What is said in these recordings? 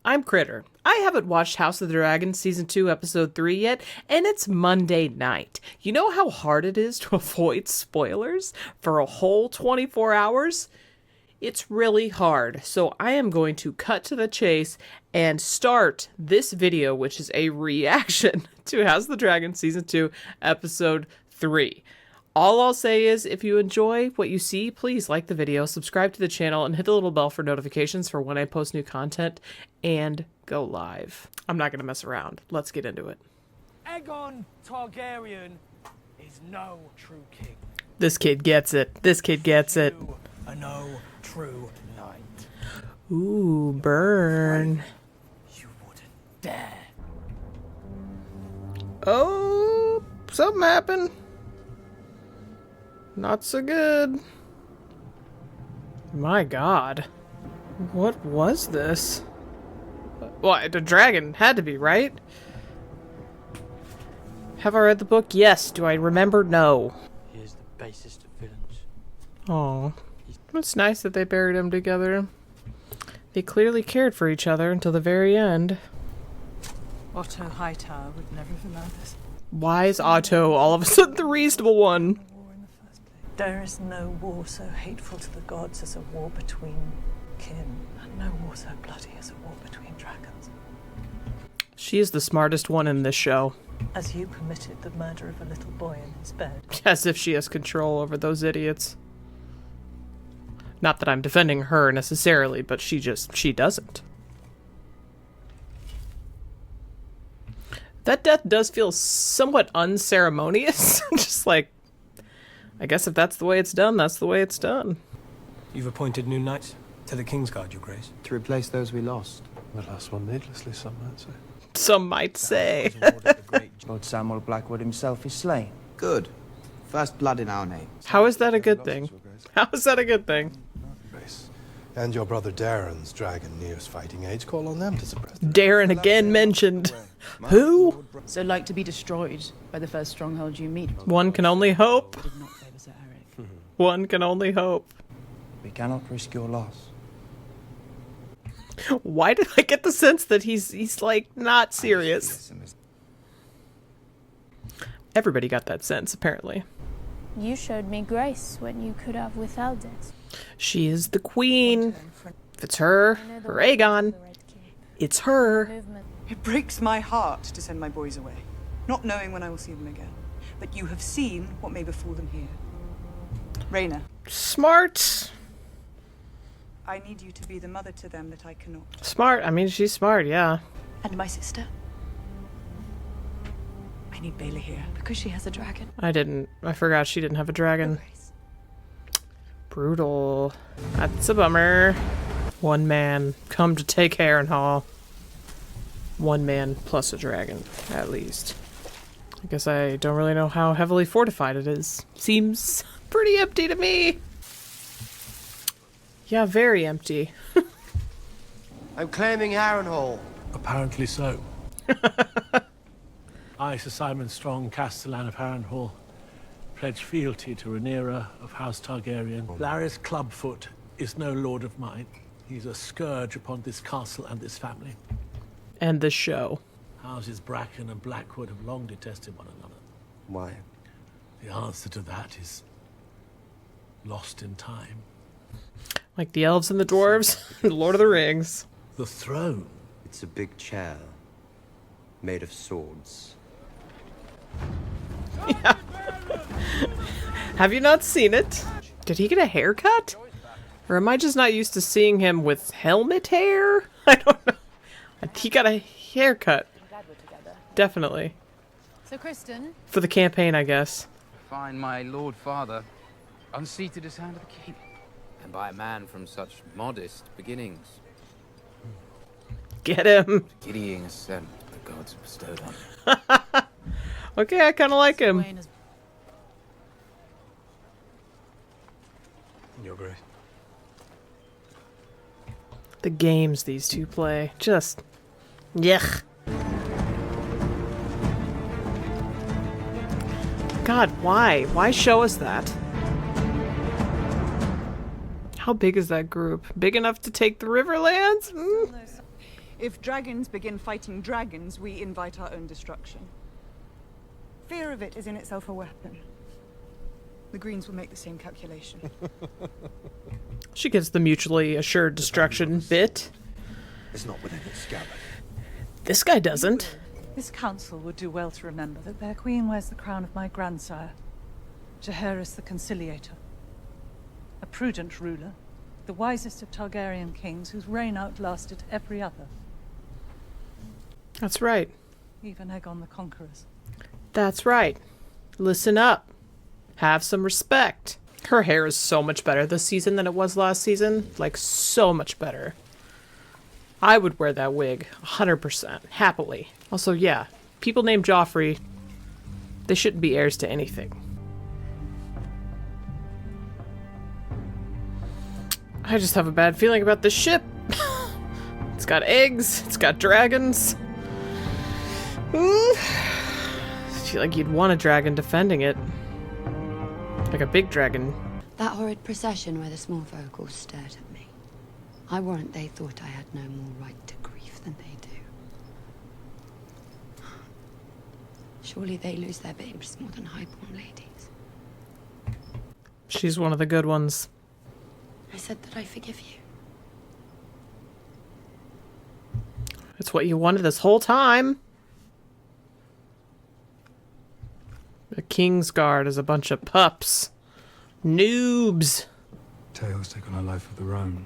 I'm Kritter. I haven't watched House of the Dragon Season 2, Episode 3 yet, and it's Monday night. You know how hard it is to avoid spoilers for a whole 24 hours? It's really hard, so I am going to cut to the chase and start this video, which is a reaction to House of the Dragon Season 2, Episode 3. All I'll say is, if you enjoy what you see, please like the video, subscribe to the channel, and hit the little bell for notifications for when I post new content, and go live. I'm not going to mess around. Let's get into it. Aegon Targaryen is no true king. This kid gets it. This kid gets it. You are no true knight. Ooh, burn. You wouldn't dare. Oh, something happened. Not so good. My God. What was this? Well, the dragon had to be, right? Have I read the book? Yes. Do I remember? No. He is the basest of villains. Oh. It's nice that they buried them together. They clearly cared for each other until the very end. Otto Hightower would never have allowed this. Why is Otto all of a sudden the reasonable one? There is no war so hateful to the gods as a war between kin, and no war so bloody as a war between dragons. She is the smartest one in this show. As you permitted the murder of a little boy in his bed. As if she has control over those idiots. Not that I'm defending her necessarily, but she doesn't. That death does feel somewhat unceremonious. Just like, I guess if that's the way it's done, that's the way it's done. You've appointed new knights to the Kingsguard, your grace. To replace those we lost. The last one needlessly, some might say. Some might say. Lord Samuel Blackwood himself is slain. Good. First blood in our name. How is that a good thing? How is that a good thing? Grace. And your brother Darren's dragon nears fighting age. Call on them to suppress them. Darren again mentioned. Who? So like to be destroyed by the first stronghold you meet. One can only hope. Did not favour Sir Eric. One can only hope. We cannot risk your loss. Why did I get the sense that he's like not serious? Everybody got that sense, apparently. You showed me grace when you could have withheld it. She is the queen. If it's her or Aegon, it's her. It breaks my heart to send my boys away, not knowing when I will see them again. But you have seen what may befall them here. Rhaena. Smart. I need you to be the mother to them that I cannot. Smart. I mean, she's smart, yeah. And my sister. I need Bailey here because she has a dragon. I forgot she didn't have a dragon. Brutal. That's a bummer. One man come to take Harrenhal. One man plus a dragon, at least. I guess I don't really know how heavily fortified it is. Seems pretty empty to me. Yeah, very empty. I'm claiming Harrenhal. Apparently so. I, Sir Simon Strong, Castellan of Harrenhal, pledge fealty to Rhaenyra of House Targaryen. Larys Clubfoot is no lord of mine. He's a scourge upon this castle and this family. And the show. Houses Bracken and Blackwood have long detested one another. Why? The answer to that is lost in time. Like the elves and the dwarves in Lord of the Rings. The throne. It's a big chair made of swords. Yeah. Have you not seen it? Did he get a haircut? Or am I just not used to seeing him with helmet hair? I don't know. He got a haircut. Definitely. So Kristen? For the campaign, I guess. Find my lord father unseated as hand of the king. And by a man from such modest beginnings. Get him. Giddying ascent the gods bestowed on him. Okay, I kind of like him. Your grace. The games these two play. Just... yuck. God, why? Why show us that? How big is that group? Big enough to take the Riverlands? If dragons begin fighting dragons, we invite our own destruction. Fear of it is in itself a weapon. The Greens will make the same calculation. She gets the mutually assured destruction bit. It's not within its scabbard. This guy doesn't. This council would do well to remember that their queen wears the crown of my grandsire, Jaehaerys the Conciliator. A prudent ruler, the wisest of Targaryen kings whose reign outlasted every other. That's right. Even Aegon the Conqueror's. That's right. Listen up. Have some respect. Her hair is so much better this season than it was last season. Like, so much better. I would wear that wig 100%. Happily. Also, yeah. People named Joffrey, they shouldn't be heirs to anything. I just have a bad feeling about this ship. It's got eggs. It's got dragons. I feel like you'd want a dragon defending it. Like a big dragon. That horrid procession where the small folk all stared at me. I warrant they thought I had no more right to grief than they do. Surely they lose their babes more than highborn ladies. She's one of the good ones. I said that I forgive you. It's what you wanted this whole time. The Kingsguard is a bunch of pups. Noobs. Tales take on a life of their own.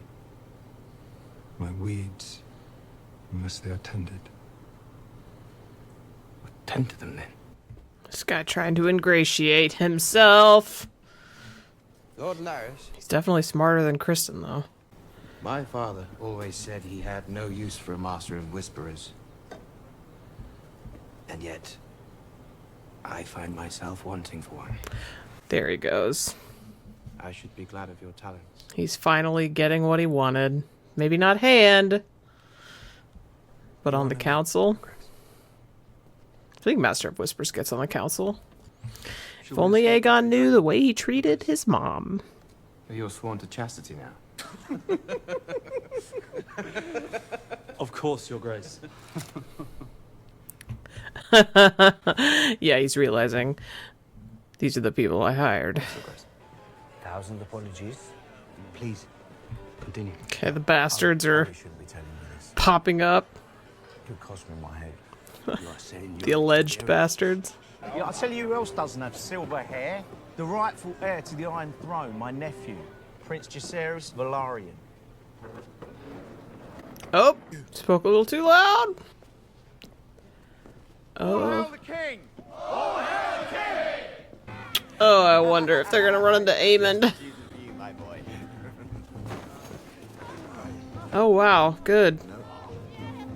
Like weeds, unless they are tended. Tend to them then. This guy trying to ingratiate himself. Lord Larys. He's definitely smarter than Kristen, though. My father always said he had no use for a master of whisperers. And yet, I find myself wanting for one. There he goes. I should be glad of your talents. He's finally getting what he wanted. Maybe not hand, but on the council. I think Master of Whispers gets on the council. If only Aegon knew the way he treated his mom. You're sworn to chastity now. Of course, Your Grace. Yeah, he's realizing these are the people I hired. Thousand apologies. Please, continue. Okay, the bastards are popping up. Could cost me my head. The alleged bastards. Yeah, I'll tell you who else doesn't have silver hair. The rightful heir to the Iron Throne, my nephew, Prince Jaehaerys Velaryon. Oh, spoke a little too loud. All hail the king! All hail the king! Oh, I wonder if they're gonna run into Aemond. Oh wow, good.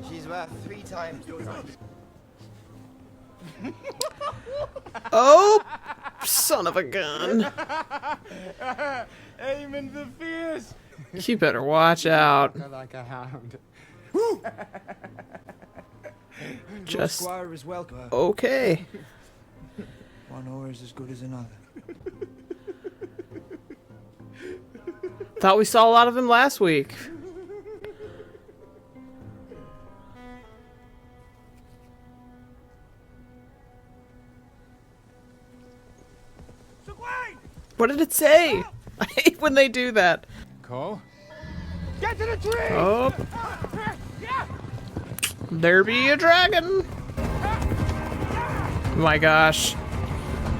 She's worth 3 times your price. Oh, son of a gun. Aemond the Fierce! You better watch out. Like a hound. Just Squire is welcome. okay. One oar is as good as another. Thought we saw a lot of him last week. What did it say? I hate when they do that. Cole? Get to the tree! Oh. There be a dragon. Oh my gosh.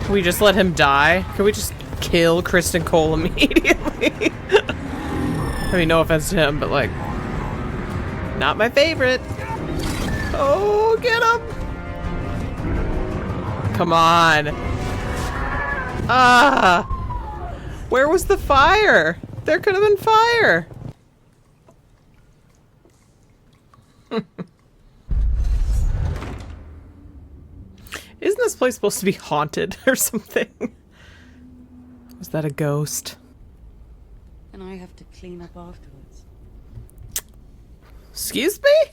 Can we just let him die? Can we just kill Kristen Cole immediately? I mean, no offense to him, but like, not my favorite. Oh, get him. Come on. Ah. Where was the fire? There could have been fire. Isn't this place supposed to be haunted or something? Was that a ghost? And I have to clean up afterwards. Excuse me?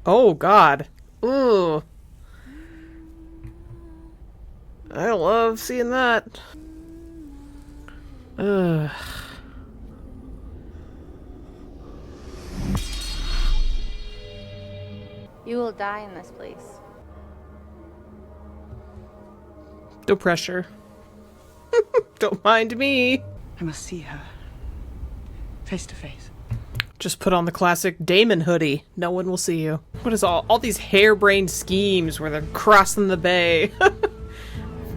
Oh, God. Ooh. I love seeing that. Ugh. You will die in this place. No pressure. Don't mind me. I must see her. Face to face. Just put on the classic Damon hoodie. No one will see you. What is all these harebrained schemes where they're crossing the bay,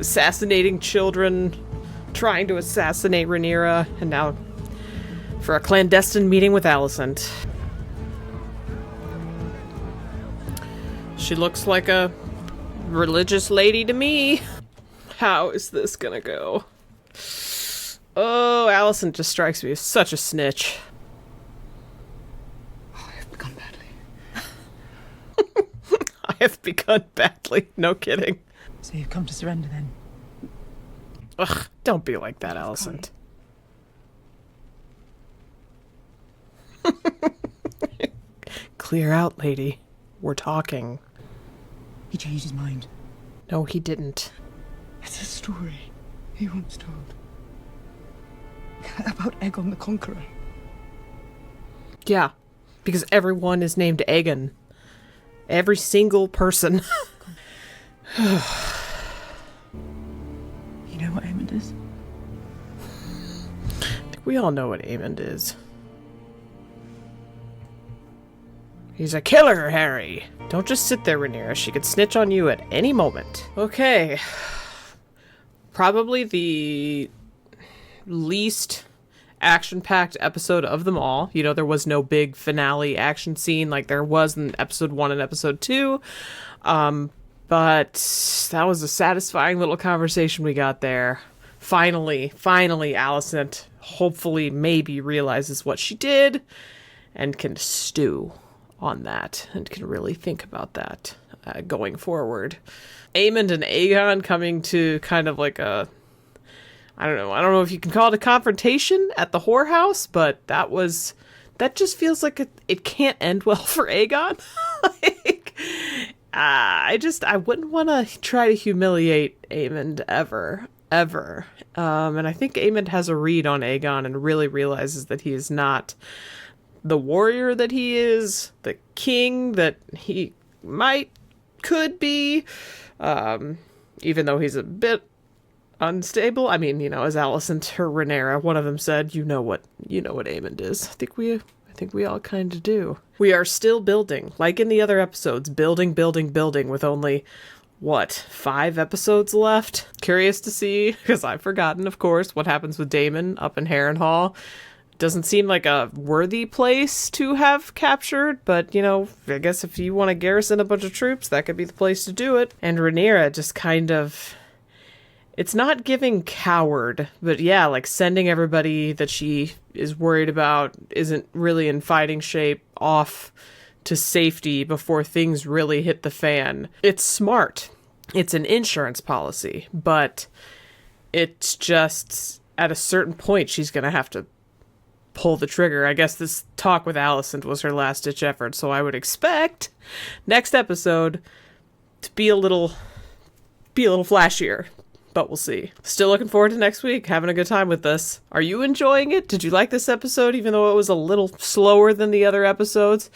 assassinating children, trying to assassinate Rhaenyra, and now for a clandestine meeting with Alicent. She looks like a religious lady to me. How is this gonna go? Oh, Alicent just strikes me as such a snitch. I have begun badly. I have begun badly. No kidding. So you've come to surrender then? Ugh, don't be like that, Alicent. Clear out, lady. We're talking. He changed his mind. No, he didn't. It's a story he once told. About Aegon the Conqueror. Yeah, because everyone is named Aegon. Every single person. You know what Aemond is? I think we all know what Aemond is. He's a killer, Harry. Don't just sit there, Rhaenyra. She could snitch on you at any moment. Okay. Probably the least action-packed episode of them all. You know, there was no big finale action scene like there was in episode 1 and episode 2. But that was a satisfying little conversation we got there. Finally, Alicent hopefully maybe realizes what she did and can stew on that and can really think about that going forward. Aemond and Aegon coming to kind of like a, I don't know if you can call it a confrontation at the whorehouse, but that just feels like it can't end well for Aegon. I wouldn't want to try to humiliate Aemond ever. And I think Aemond has a read on Aegon and really realizes that he is not the warrior that he is, the king that he could be, even though he's a bit unstable. I mean, you know, as Alicent or Rhaenyra, one of them said, you know what Aemond is. I think we all kind of do. We are still building, like in the other episodes, building with only, 5 episodes left? Curious to see, because I've forgotten, of course, what happens with Daemon up in Harrenhal. Doesn't seem like a worthy place to have captured, but, you know, I guess if you want to garrison a bunch of troops, that could be the place to do it. And Rhaenyra just kind of, it's not giving coward, but yeah, like sending everybody that she is worried about isn't really in fighting shape off to safety before things really hit the fan. It's smart. It's an insurance policy, but it's just at a certain point she's going to have to pull the trigger. I guess this talk with Alicent was her last ditch effort, so I would expect next episode to be a little flashier, but we'll see. Still looking forward to next week, having a good time with this. Are you enjoying it? Did you like this episode, even though it was a little slower than the other episodes?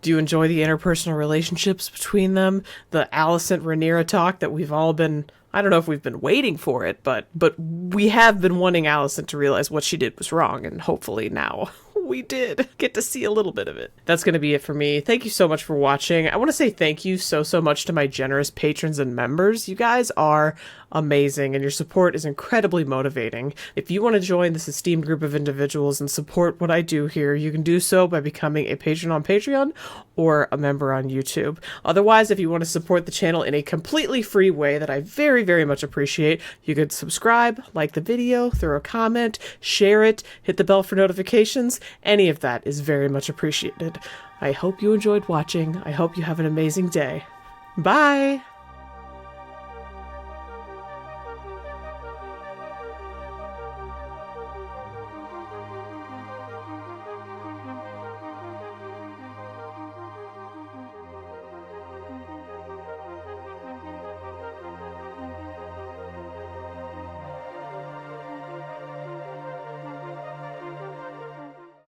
Do you enjoy the interpersonal relationships between them? The Alicent Rhaenyra talk that we've all been, I don't know if we've been waiting for it, but we have been wanting Alicent to realize what she did was wrong, and hopefully now we did get to see a little bit of it. That's going to be it for me. Thank you so much for watching. I want to say thank you so much to my generous patrons and members. You guys are amazing, and your support is incredibly motivating. If you want to join this esteemed group of individuals and support what I do here, you can do so by becoming a patron on Patreon or a member on YouTube. Otherwise, if you want to support the channel in a completely free way that I very, very much appreciate, you could subscribe, like the video, throw a comment, share it, hit the bell for notifications. Any of that is very much appreciated. I hope you enjoyed watching. I hope you have an amazing day. Bye!